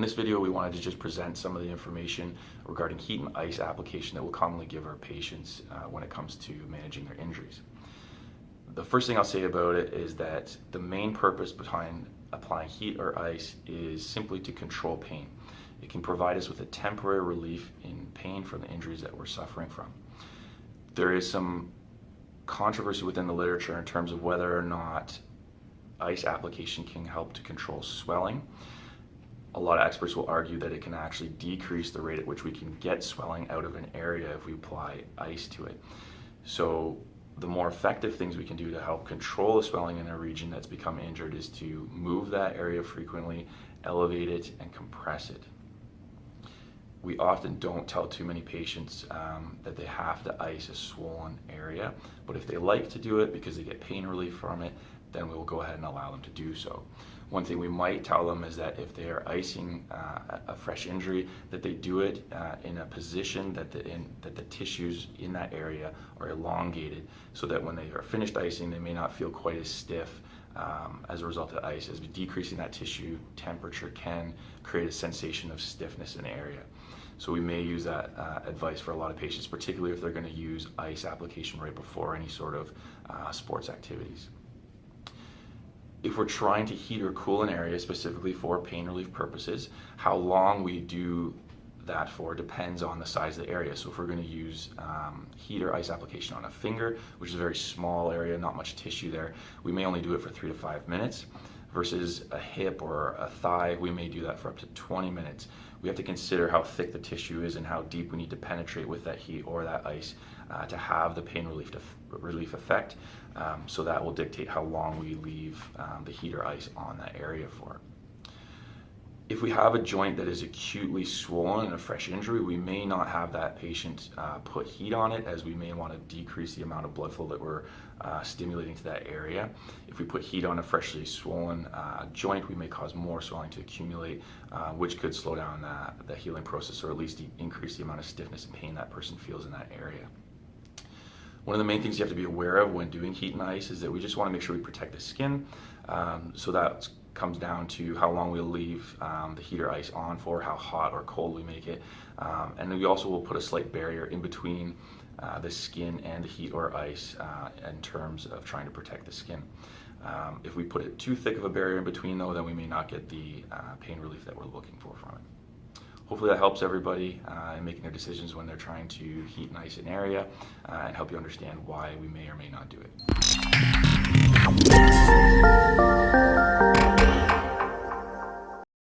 In this video, we wanted to just present some of the information regarding heat and ice application that we'll commonly give our patients when it comes to managing their injuries. The first thing I'll say about it is that the main purpose behind applying heat or ice is simply to control pain. It can provide us with a temporary relief in pain from the injuries that we're suffering from. There is some controversy within the literature in terms of whether or not ice application can help to control swelling. A lot of experts will argue that it can actually decrease the rate at which we can get swelling out of an area if we apply ice to it. So the more effective things we can do to help control the swelling in a region that's become injured is to move that area frequently, elevate it, and compress it. We often don't tell too many patients that they have to ice a swollen area, but if they like to do it because they get pain relief from it, then we will go ahead and allow them to do so. One thing we might tell them is that if they are icing a fresh injury, that they do it in a position that the tissues in that area are elongated, so that when they are finished icing, they may not feel quite as stiff as a result of ice, as decreasing that tissue temperature can create a sensation of stiffness in the area. So we may use that advice for a lot of patients, particularly if they're going to use ice application right before any sort of sports activities. If we're trying to heat or cool an area specifically for pain relief purposes, how long we do that for depends on the size of the area. So if we're going to use heat or ice application on a finger, which is a very small area, not much tissue there, we may only do it for 3 to 5 minutes. Versus a hip or a thigh, we may do that for up to 20 minutes. We have to consider how thick the tissue is and how deep we need to penetrate with that heat or that ice to have the pain relief effect. So that will dictate how long we leave the heat or ice on that area for. If we have a joint that is acutely swollen and a fresh injury, we may not have that patient put heat on it, as we may want to decrease the amount of blood flow that we're stimulating to that area. If we put heat on a freshly swollen joint, we may cause more swelling to accumulate, which could slow down the healing process, or at least increase the amount of stiffness and pain that person feels in that area. One of the main things you have to be aware of when doing heat and ice is that we just want to make sure we protect the skin. So that comes down to how long we'll leave the heat or ice on for, how hot or cold we make it. And then we also will put a slight barrier in between the skin and the heat or ice in terms of trying to protect the skin. If we put it too thick of a barrier in between, though, then we may not get the pain relief that we're looking for from it. Hopefully that helps everybody in making their decisions when they're trying to heat and ice an area, and help you understand why we may or may not do it.